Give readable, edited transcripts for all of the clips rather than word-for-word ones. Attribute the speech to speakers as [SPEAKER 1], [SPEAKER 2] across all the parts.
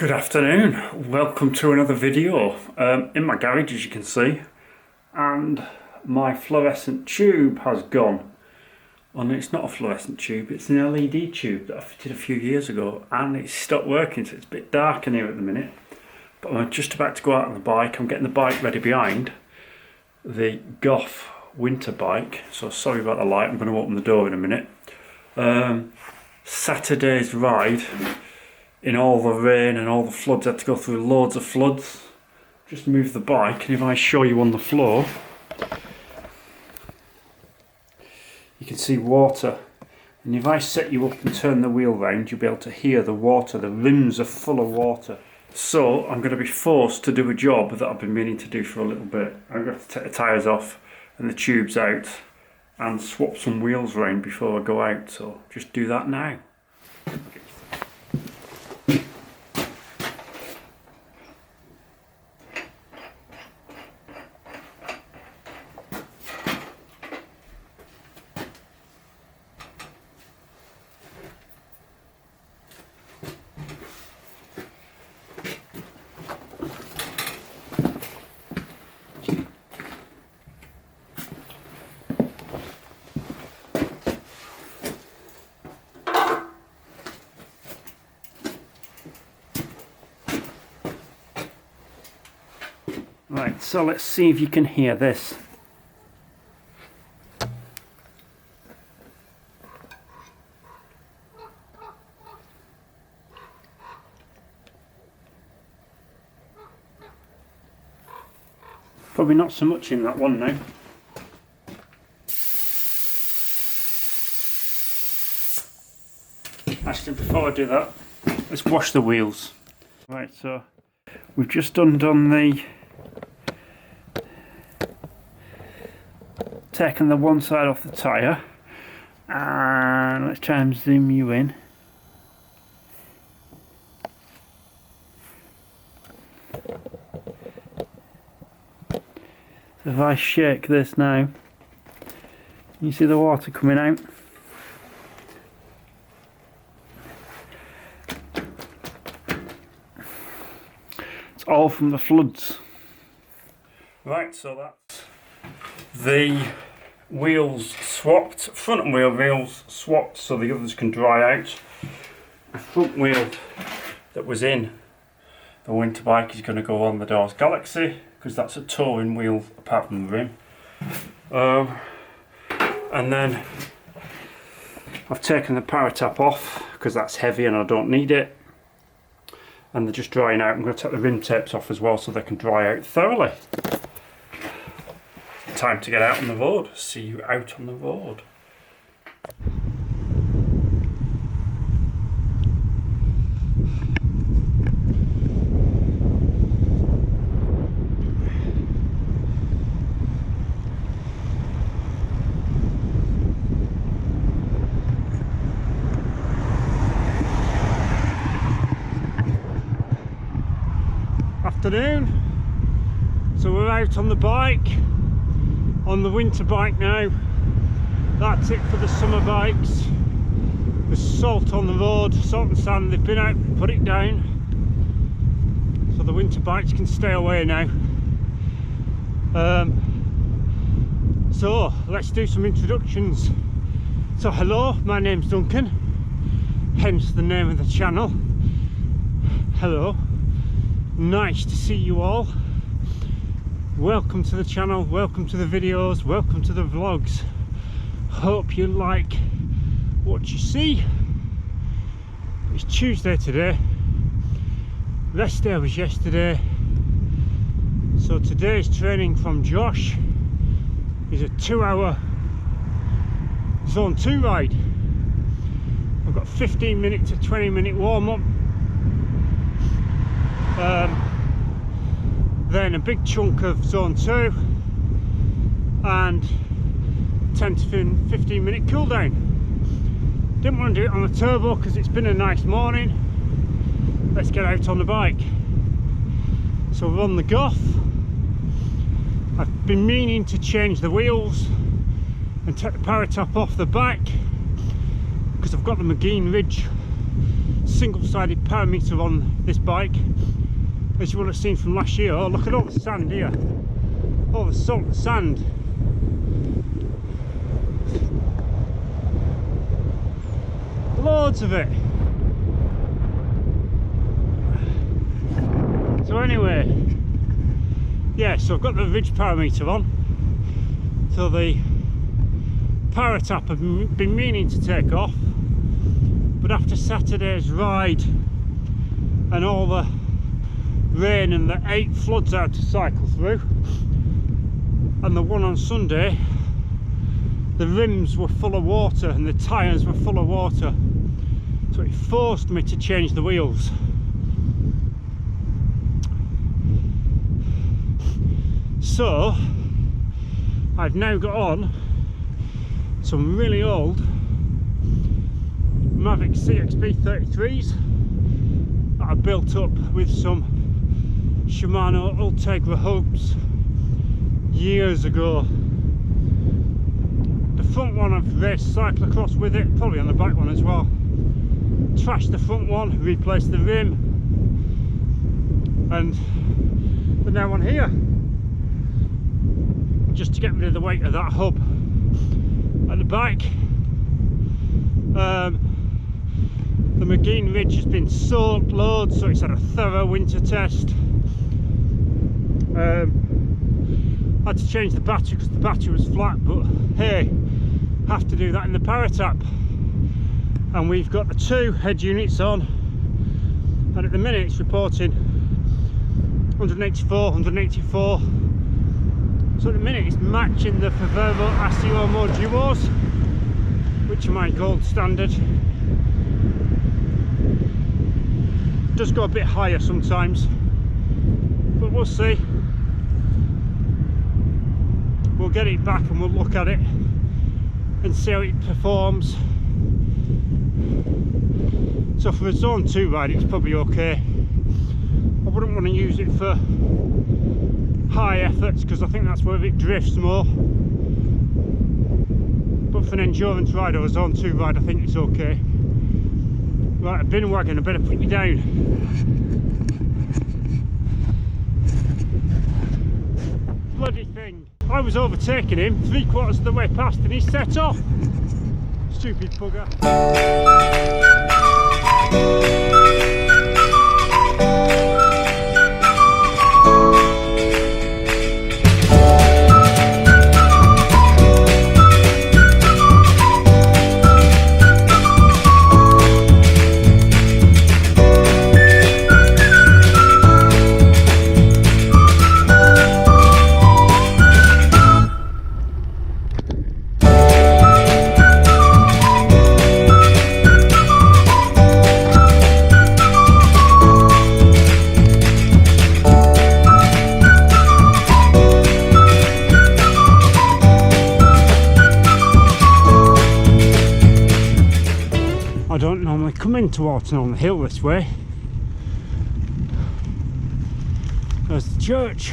[SPEAKER 1] Good afternoon, welcome to another video in my garage, as you can see, and my fluorescent tube has gone. And it's not a fluorescent tube, it's an LED tube that I fitted a few years ago, and it's stopped working, so it's a bit dark in here at the minute. But I'm just about to go out on the bike. I'm getting the bike ready behind the Goff winter bike, so sorry about the light. I'm going to open the door in a minute. Saturday's ride, in all the rain and all the floods, I had to go through loads of floods. Just move the bike, and if I show you on the floor, you can see water. And if I set you up and turn the wheel round, you'll be able to hear the water. The rims are full of water. So I'm going to be forced to do a job that I've been meaning to do for a little bit. I'm going to have to take the tyres off and the tubes out and swap some wheels round before I go out. So just do that now. Right, so let's see if you can hear this. Probably not so much in that one now. Actually, before I do that, let's wash the wheels. Right, so we've just undone taken the one side off the tyre, and let's try and zoom you in. So if I shake this now, you see the water coming out. It's all from the floods. Right, so that's the wheels swapped, front and wheel wheels swapped so the others can dry out. The front wheel that was in the winter bike is going to go on the Dawes Galaxy, because that's a touring wheel apart from the rim. And then I've taken the power tap off because that's heavy and I don't need it, and they're just drying out. I'm going to take the rim tapes off as well so they can dry out thoroughly. Time to get out on the road. See you out on the road. Afternoon. So we're out on the bike. On the winter bike now. That's it for the summer bikes. There's salt on the road, salt and sand. They've been out and put it down, so the winter bikes can stay away now. So let's do some introductions. So hello, my name's Duncan, hence the name of the channel. Hello, nice to see you all. Welcome to the channel, welcome to the videos, welcome to the vlogs. Hope you like what you see. It's Tuesday today. Rest day was yesterday. So today's training from Josh is a 2-hour zone 2 ride. I've got 15-minute to 20-minute warm-up. Then a big chunk of zone 2 and 10 to 15-minute cool down. Didn't want to do it on the turbo because it's been a nice morning. Let's get out on the bike. So we're on the Goff. I've been meaning to change the wheels and take the power top off the back because I've got the McGeen Ridge single-sided power meter on this bike, as you will have seen from last year. Oh, look at all the sand here, all the salt and sand. Loads of it. So anyway, yeah, so I've got the ridge power meter on. So the power tap I've been meaning to take off, but after Saturday's ride and all the rain and the 8 floods I had to cycle through, and the one on Sunday, the rims were full of water and the tyres were full of water, so it forced me to change the wheels. So I've now got on some really old Mavic CXB33s that I built up with some Shimano Ultegra hubs years ago. The front one I've raced cyclocross with it, probably on the back one as well. Trashed the front one, replaced the rim, and the now one here, just to get rid of the weight of that hub at the back. The McGeen Ridge has been soaked loads, so it's had a thorough winter test. I had to change the battery because the battery was flat, but hey, have to do that in the power tap. And we've got the 2 head units on, and at the minute it's reporting 184, 184. So at the minute it's matching the Faverbo Asiomo Duos, which are my gold standard. Does go a bit higher sometimes, but we'll see. We'll get it back and we'll look at it and see how it performs. So for a zone 2 ride it's probably okay. I wouldn't want to use it for high efforts because I think that's where it drifts more, but for an endurance ride or a zone 2 ride I think it's okay. Right, a bin wagon, I better put you down. Bloody thing. I was overtaking him 3/4 of the way past and he set off. Stupid bugger. I don't normally come into Orton on the hill this way. There's the church.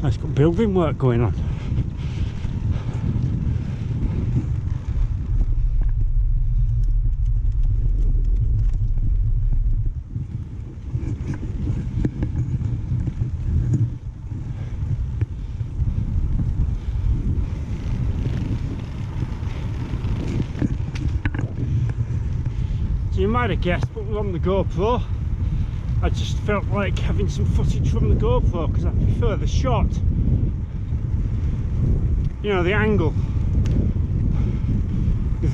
[SPEAKER 1] It's got building work going on. So you might have guessed, but we're on the GoPro. I just felt like having some footage from the GoPro because I prefer the shot. You know, the angle,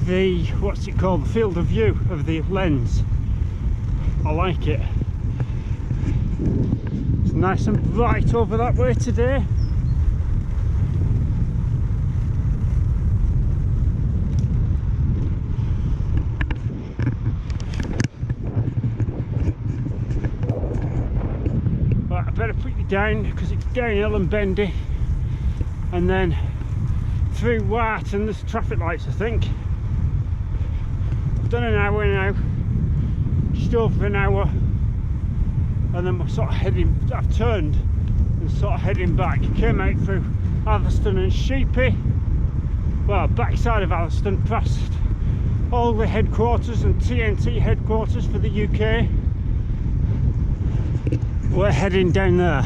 [SPEAKER 1] the, what's it called, the field of view of the lens. I like it. It's nice and bright over that way today. I better put you down because it's downhill and bendy, and then through Wart and there's traffic lights I think. I've done an hour now, just over an hour, and then we're sort of heading, I've turned and sort of heading back. Came out through Atherstone and Sheepy, well, backside of Alliston, past all the headquarters and TNT headquarters for the UK. We're heading down there.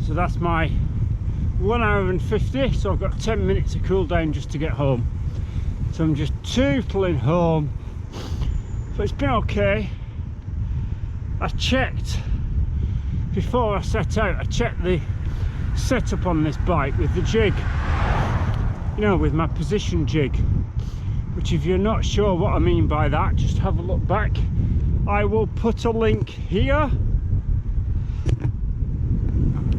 [SPEAKER 1] So that's my 1 hour and 50, so I've got 10 minutes to cool down just to get home. So I'm just tootling home. So it's been okay. I checked before I set out, I checked the setup on this bike with the jig, you know, with my position jig, which if you're not sure what I mean by that, just have a look back. I will put a link here.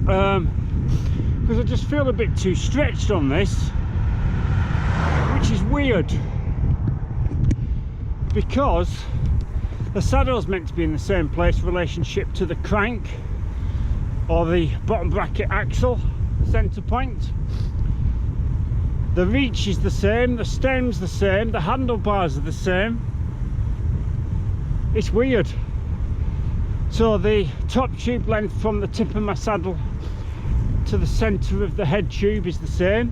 [SPEAKER 1] Because I just feel a bit too stretched on this, which is weird because the saddle's meant to be in the same place relationship to the crank or the bottom bracket axle center point. The reach is the same, the stem's the same, the handlebars are the same. It's weird. So the top tube length from the tip of my saddle to the centre of the head tube is the same.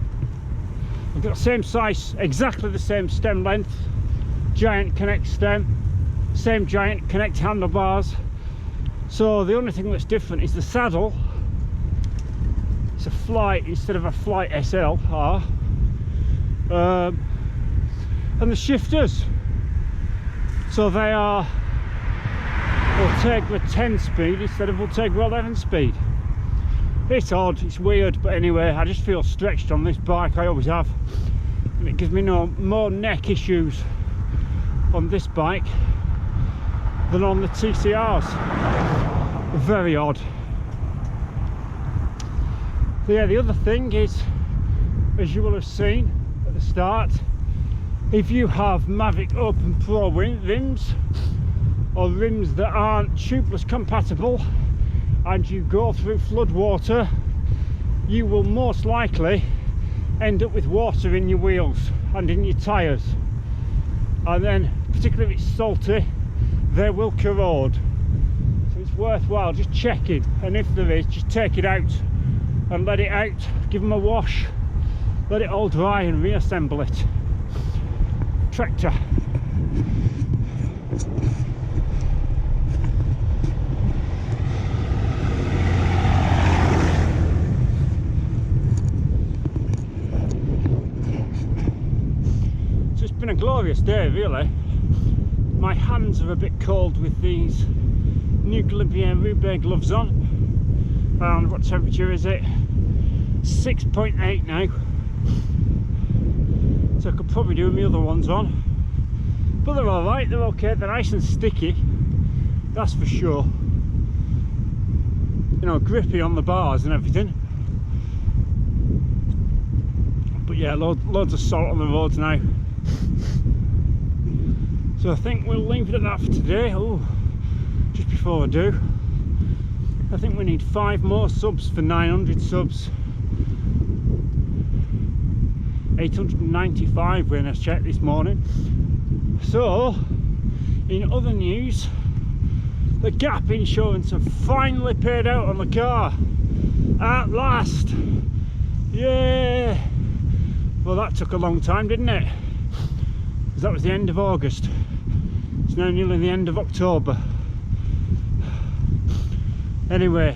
[SPEAKER 1] I've got the same size, exactly the same stem length, Giant Connect stem, same Giant Connect handlebars. So the only thing that's different is the saddle. It's a Flight instead of a Flight SLR, and the shifters. So they are Ultegra 10 speed instead of Ultegra 11 speed. It's odd, it's weird, but anyway, I just feel stretched on this bike. I always have, and it gives me no more neck issues on this bike than on the TCRs. Very odd. So yeah, the other thing is, as you will have seen at the start, if you have Mavic Open Pro rims or rims that aren't tubeless compatible and you go through flood water, you will most likely end up with water in your wheels and in your tyres, and then particularly if it's salty, they will corrode. So it's worthwhile just checking, and if there is, just take it out and let it out, give them a wash, let it all dry and reassemble it. Tractor. So it's been a glorious day, really. My hands are a bit cold with these new Glibien Roubaix gloves on. And what temperature is it? 6.8 now. So I could probably do my other ones on, but they're all right, they're okay, they're nice and sticky, that's for sure. You know, grippy on the bars and everything. But yeah, loads of salt on the roads now. So I think we'll leave it at that for today. Oh, just before I do, I think we need 5 more subs for 900 subs. 895 when I checked this morning. So in other news, the Gap insurance have finally paid out on the car at last. Yeah, well that took a long time, didn't it? Because that was the end of August. It's now nearly the end of October. Anyway,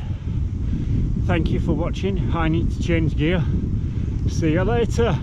[SPEAKER 1] thank you for watching. I need to change gear. See you later.